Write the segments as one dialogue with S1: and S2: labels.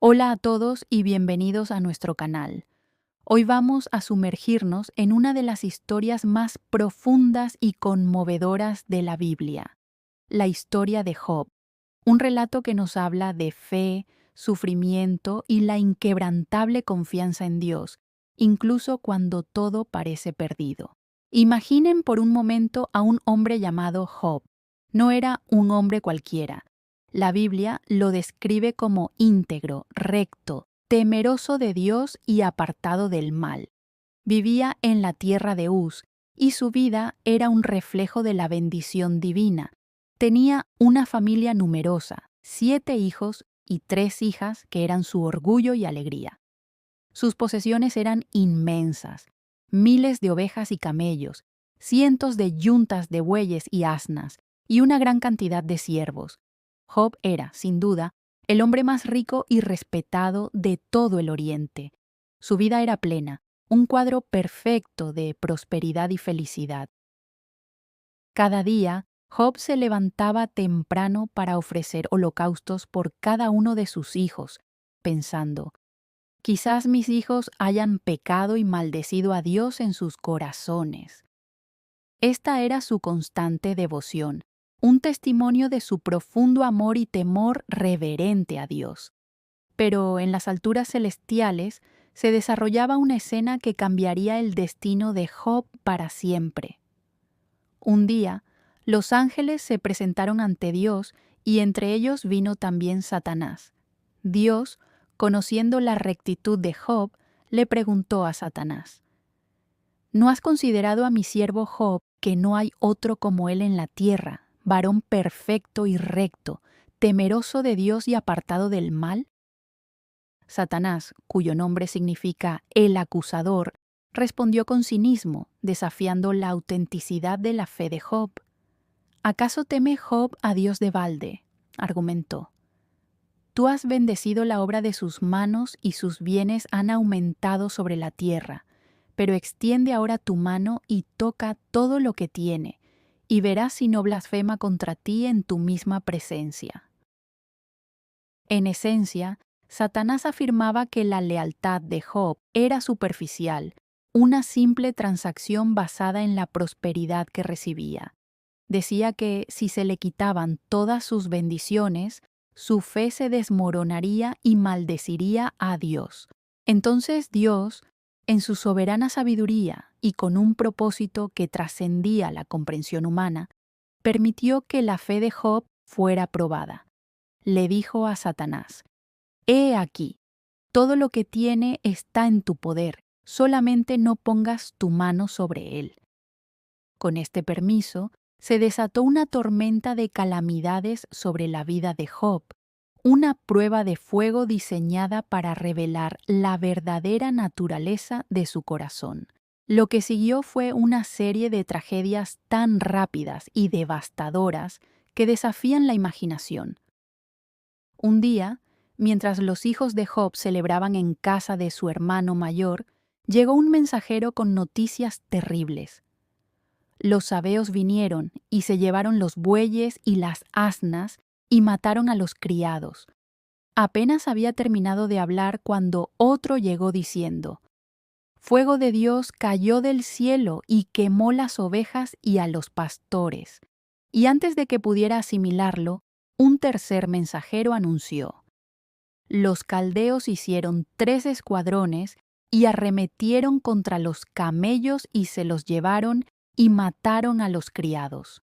S1: Hola a todos y bienvenidos a nuestro canal. Hoy vamos a sumergirnos en una de las historias más profundas y conmovedoras de la Biblia, la historia de Job, un relato que nos habla de fe, sufrimiento y la inquebrantable confianza en Dios, incluso cuando todo parece perdido. Imaginen por un momento a un hombre llamado Job. No era un hombre cualquiera. La Biblia lo describe como íntegro, recto, temeroso de Dios y apartado del mal. Vivía en la tierra de Uz, y su vida era un reflejo de la bendición divina. Tenía una familia numerosa, 7 hijos y 3 hijas que eran su orgullo y alegría. Sus posesiones eran inmensas, miles de ovejas y camellos, cientos de yuntas de bueyes y asnas, y una gran cantidad de siervos. Job era, sin duda, el hombre más rico y respetado de todo el Oriente. Su vida era plena, un cuadro perfecto de prosperidad y felicidad. Cada día, Job se levantaba temprano para ofrecer holocaustos por cada uno de sus hijos, pensando: quizás mis hijos hayan pecado y maldecido a Dios en sus corazones. Esta era su constante devoción, un testimonio de su profundo amor y temor reverente a Dios. Pero en las alturas celestiales se desarrollaba una escena que cambiaría el destino de Job para siempre. Un día, los ángeles se presentaron ante Dios y entre ellos vino también Satanás. Dios, conociendo la rectitud de Job, le preguntó a Satanás: ¿No has considerado a mi siervo Job, que no hay otro como él en la tierra, varón perfecto y recto, temeroso de Dios y apartado del mal? Satanás, cuyo nombre significa el acusador, respondió con cinismo, desafiando la autenticidad de la fe de Job. ¿Acaso teme Job a Dios de balde?, argumentó. Tú has bendecido la obra de sus manos y sus bienes han aumentado sobre la tierra, pero extiende ahora tu mano y toca todo lo que tiene, y verás si no blasfema contra ti en tu misma presencia. En esencia, Satanás afirmaba que la lealtad de Job era superficial, una simple transacción basada en la prosperidad que recibía. Decía que si se le quitaban todas sus bendiciones, su fe se desmoronaría y maldeciría a Dios. Entonces Dios, en su soberana sabiduría y con un propósito que trascendía la comprensión humana, permitió que la fe de Job fuera probada. Le dijo a Satanás: He aquí, todo lo que tiene está en tu poder, solamente no pongas tu mano sobre él. Con este permiso, se desató una tormenta de calamidades sobre la vida de Job, una prueba de fuego diseñada para revelar la verdadera naturaleza de su corazón. Lo que siguió fue una serie de tragedias tan rápidas y devastadoras que desafían la imaginación. Un día, mientras los hijos de Job celebraban en casa de su hermano mayor, llegó un mensajero con noticias terribles. Los sabeos vinieron y se llevaron los bueyes y las asnas y mataron a los criados. Apenas había terminado de hablar cuando otro llegó diciendo: Fuego de Dios cayó del cielo y quemó las ovejas y a los pastores. Y antes de que pudiera asimilarlo, un tercer mensajero anunció: Los caldeos hicieron 3 escuadrones y arremetieron contra los camellos y se los llevaron y mataron a los criados.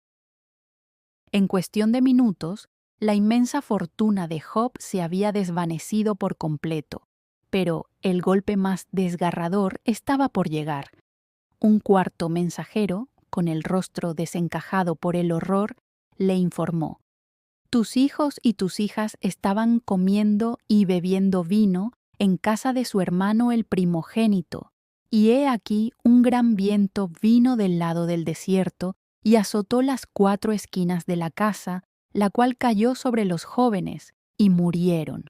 S1: En cuestión de minutos, la inmensa fortuna de Job se había desvanecido por completo, pero el golpe más desgarrador estaba por llegar. Un cuarto mensajero, con el rostro desencajado por el horror, le informó: Tus hijos y tus hijas estaban comiendo y bebiendo vino en casa de su hermano el primogénito, y he aquí un gran viento vino del lado del desierto y azotó las 4 esquinas de la casa, la cual cayó sobre los jóvenes, y murieron.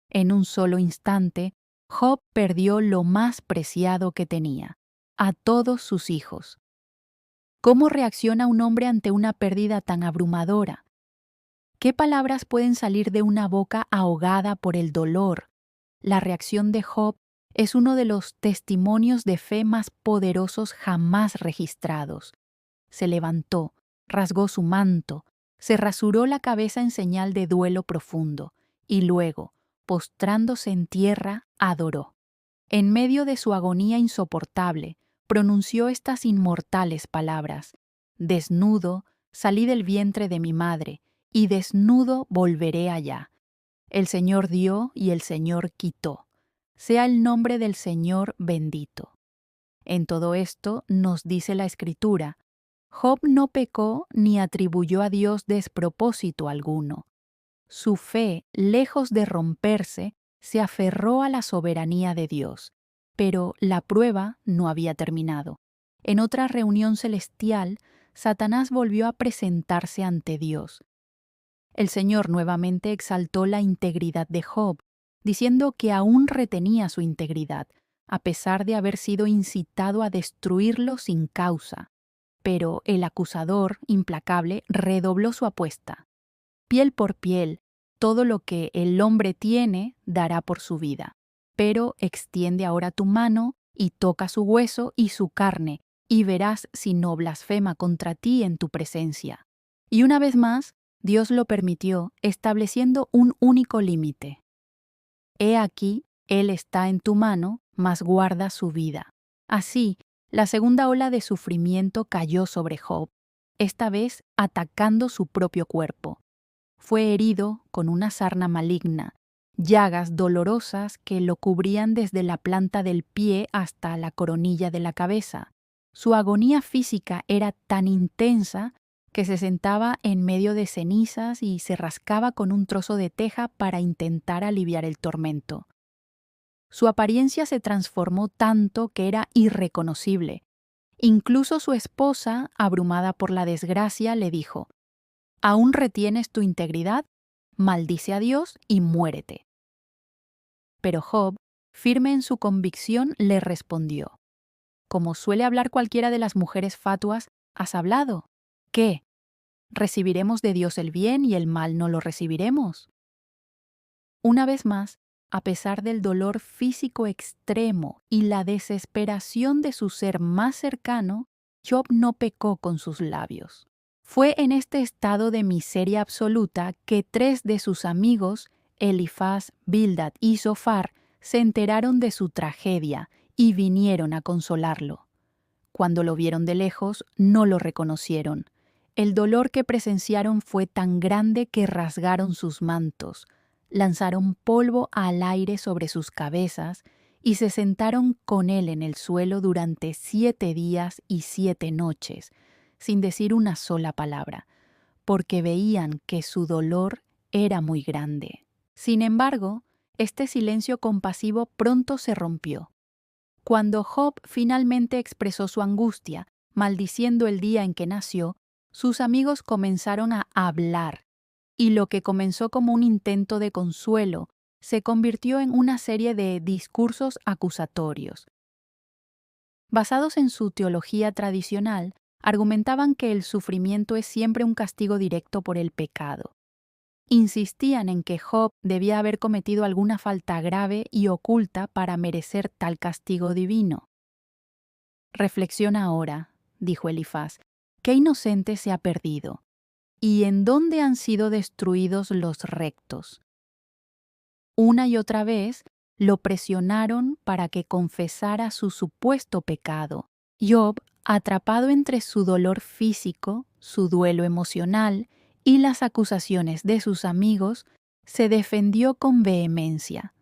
S1: En un solo instante, Job perdió lo más preciado que tenía, a todos sus hijos. ¿Cómo reacciona un hombre ante una pérdida tan abrumadora? ¿Qué palabras pueden salir de una boca ahogada por el dolor? La reacción de Job es uno de los testimonios de fe más poderosos jamás registrados. Se levantó, rasgó su manto, se rasuró la cabeza en señal de duelo profundo, y luego, postrándose en tierra, adoró. En medio de su agonía insoportable, pronunció estas inmortales palabras: Desnudo, salí del vientre de mi madre, y desnudo volveré allá. El Señor dio y el Señor quitó. Sea el nombre del Señor bendito. En todo esto nos dice la Escritura: Job no pecó ni atribuyó a Dios despropósito alguno. Su fe, lejos de romperse, se aferró a la soberanía de Dios. Pero la prueba no había terminado. En otra reunión celestial, Satanás volvió a presentarse ante Dios. El Señor nuevamente exaltó la integridad de Job, diciendo que aún retenía su integridad, a pesar de haber sido incitado a destruirlo sin causa. Pero el acusador, implacable, redobló su apuesta. Piel por piel, todo lo que el hombre tiene dará por su vida. Pero extiende ahora tu mano y toca su hueso y su carne, y verás si no blasfema contra ti en tu presencia. Y una vez más, Dios lo permitió, estableciendo un único límite. He aquí, Él está en tu mano, mas guarda su vida. Así, la segunda ola de sufrimiento cayó sobre Job, esta vez atacando su propio cuerpo. Fue herido con una sarna maligna, llagas dolorosas que lo cubrían desde la planta del pie hasta la coronilla de la cabeza. Su agonía física era tan intensa que se sentaba en medio de cenizas y se rascaba con un trozo de teja para intentar aliviar el tormento. Su apariencia se transformó tanto que era irreconocible. Incluso su esposa, abrumada por la desgracia, le dijo: ¿Aún retienes tu integridad? Maldice a Dios y muérete. Pero Job, firme en su convicción, le respondió: Como suele hablar cualquiera de las mujeres fatuas, ¿has hablado? ¿Qué? ¿Recibiremos de Dios el bien y el mal no lo recibiremos? Una vez más, a pesar del dolor físico extremo y la desesperación de su ser más cercano, Job no pecó con sus labios. Fue en este estado de miseria absoluta que 3 de sus amigos, Elifaz, Bildad y Zofar, se enteraron de su tragedia y vinieron a consolarlo. Cuando lo vieron de lejos, no lo reconocieron. El dolor que presenciaron fue tan grande que rasgaron sus mantos, lanzaron polvo al aire sobre sus cabezas y se sentaron con él en el suelo durante 7 días y 7 noches, sin decir una sola palabra, porque veían que su dolor era muy grande. Sin embargo, este silencio compasivo pronto se rompió. Cuando Job finalmente expresó su angustia, maldiciendo el día en que nació, sus amigos comenzaron a hablar, y lo que comenzó como un intento de consuelo se convirtió en una serie de discursos acusatorios. Basados en su teología tradicional, argumentaban que el sufrimiento es siempre un castigo directo por el pecado. Insistían en que Job debía haber cometido alguna falta grave y oculta para merecer tal castigo divino. Reflexiona ahora, dijo Elifaz, ¿qué inocente se ha perdido? ¿Y en dónde han sido destruidos los rectos? Una y otra vez lo presionaron para que confesara su supuesto pecado. Job, atrapado entre su dolor físico, su duelo emocional y las acusaciones de sus amigos, se defendió con vehemencia.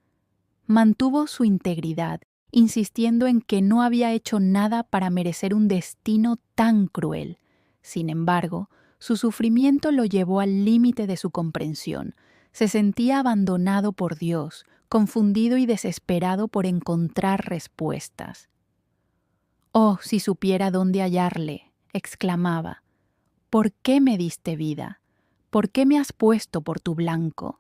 S1: Mantuvo su integridad, insistiendo en que no había hecho nada para merecer un destino tan cruel. Sin embargo, su sufrimiento lo llevó al límite de su comprensión. Se sentía abandonado por Dios, confundido y desesperado por encontrar respuestas. «Oh, si supiera dónde hallarle», exclamaba. «¿Por qué me diste vida? ¿Por qué me has puesto por tu blanco?»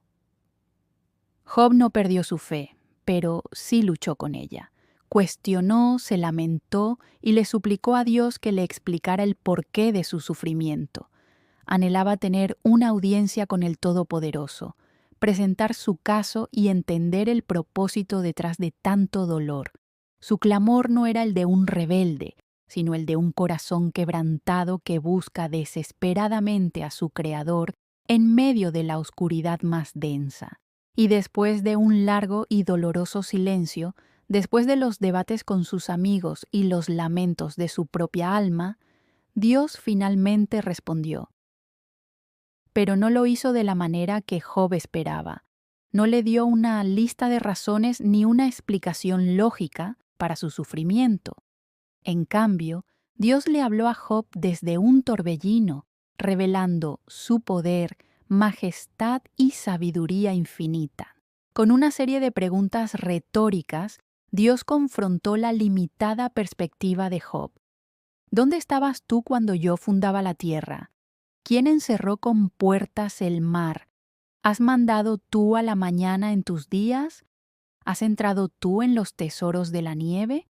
S1: Job no perdió su fe, pero sí luchó con ella. Cuestionó, se lamentó y le suplicó a Dios que le explicara el porqué de su sufrimiento. Anhelaba tener una audiencia con el Todopoderoso, presentar su caso y entender el propósito detrás de tanto dolor. Su clamor no era el de un rebelde, sino el de un corazón quebrantado que busca desesperadamente a su Creador en medio de la oscuridad más densa. Y después de un largo y doloroso silencio, después de los debates con sus amigos y los lamentos de su propia alma, Dios finalmente respondió. Pero no lo hizo de la manera que Job esperaba. No le dio una lista de razones ni una explicación lógica para su sufrimiento. En cambio, Dios le habló a Job desde un torbellino, revelando su poder, majestad y sabiduría infinita. Con una serie de preguntas retóricas, Dios confrontó la limitada perspectiva de Job. ¿Dónde estabas tú cuando yo fundaba la tierra? ¿Quién encerró con puertas el mar? ¿Has mandado tú a la mañana en tus días? ¿Has entrado tú en los tesoros de la nieve?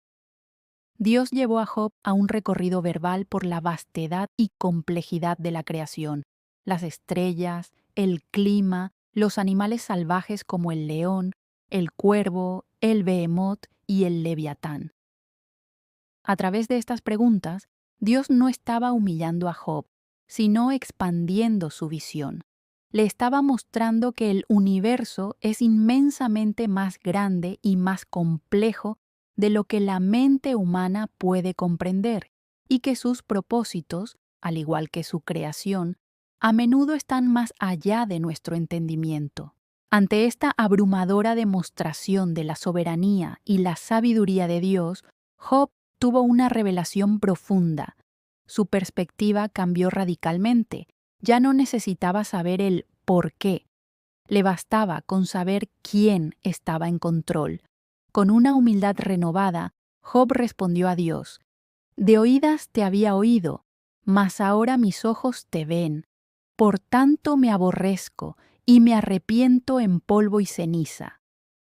S1: Dios llevó a Job a un recorrido verbal por la vastedad y complejidad de la creación, las estrellas, el clima, los animales salvajes como el león, el cuervo, el behemoth y el leviatán. A través de estas preguntas, Dios no estaba humillando a Job, sino expandiendo su visión. Le estaba mostrando que el universo es inmensamente más grande y más complejo de lo que la mente humana puede comprender, y que sus propósitos, al igual que su creación, a menudo están más allá de nuestro entendimiento. Ante esta abrumadora demostración de la soberanía y la sabiduría de Dios, Job tuvo una revelación profunda. Su perspectiva cambió radicalmente. Ya no necesitaba saber el por qué. Le bastaba con saber quién estaba en control. Con una humildad renovada, Job respondió a Dios: «De oídas te había oído, mas ahora mis ojos te ven. Por tanto me aborrezco y me arrepiento en polvo y ceniza».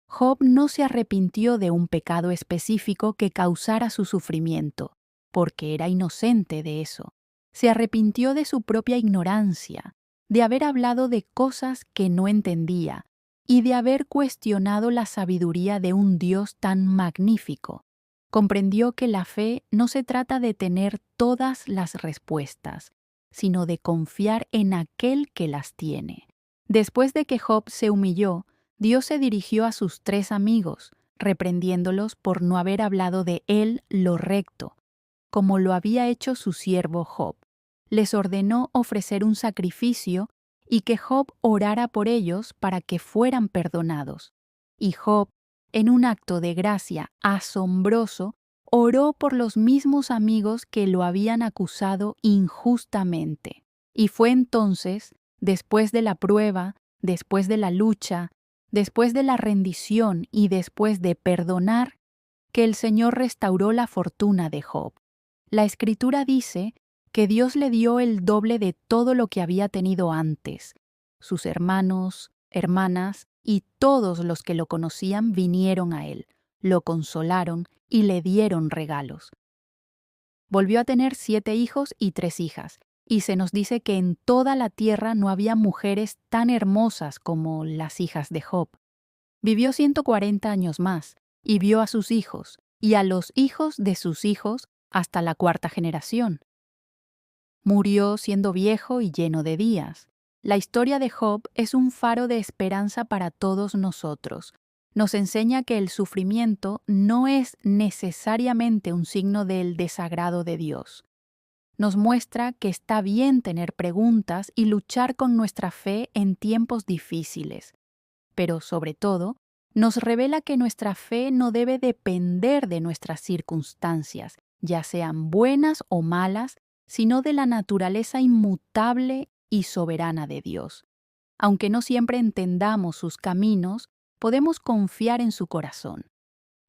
S1: Job no se arrepintió de un pecado específico que causara su sufrimiento, porque era inocente de eso. Se arrepintió de su propia ignorancia, de haber hablado de cosas que no entendía y de haber cuestionado la sabiduría de un Dios tan magnífico. Comprendió que la fe no se trata de tener todas las respuestas, sino de confiar en aquel que las tiene. Después de que Job se humilló, Dios se dirigió a sus 3 amigos, reprendiéndolos por no haber hablado de él lo recto, como lo había hecho su siervo Job. Les ordenó ofrecer un sacrificio y que Job orara por ellos para que fueran perdonados. Y Job, en un acto de gracia asombroso, oró por los mismos amigos que lo habían acusado injustamente. Y fue entonces, después de la prueba, después de la lucha, después de la rendición y después de perdonar, que el Señor restauró la fortuna de Job. La Escritura dice que Dios le dio el doble de todo lo que había tenido antes. Sus hermanos, hermanas y todos los que lo conocían vinieron a él, lo consolaron y le dieron regalos. Volvió a tener 7 hijos y 3 hijas, y se nos dice que en toda la tierra no había mujeres tan hermosas como las hijas de Job. Vivió 140 años más, y vio a sus hijos, y a los hijos de sus hijos hasta la 4ª generación. Murió siendo viejo y lleno de días. La historia de Job es un faro de esperanza para todos nosotros. Nos enseña que el sufrimiento no es necesariamente un signo del desagrado de Dios. Nos muestra que está bien tener preguntas y luchar con nuestra fe en tiempos difíciles. Pero, sobre todo, nos revela que nuestra fe no debe depender de nuestras circunstancias, ya sean buenas o malas, sino de la naturaleza inmutable y soberana de Dios. Aunque no siempre entendamos sus caminos, podemos confiar en su corazón.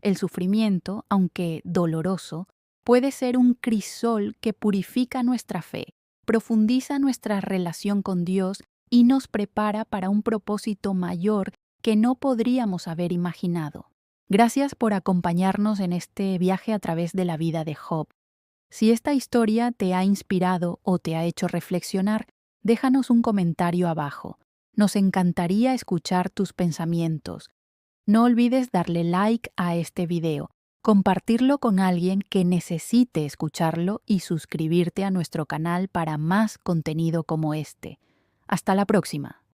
S1: El sufrimiento, aunque doloroso, puede ser un crisol que purifica nuestra fe, profundiza nuestra relación con Dios y nos prepara para un propósito mayor que no podríamos haber imaginado. Gracias por acompañarnos en este viaje a través de la vida de Job. Si esta historia te ha inspirado o te ha hecho reflexionar, Déjanos un comentario abajo. Nos encantaría escuchar tus pensamientos. No olvides darle like a este video, compartirlo con alguien que necesite escucharlo y suscribirte a nuestro canal para más contenido como este. Hasta la próxima.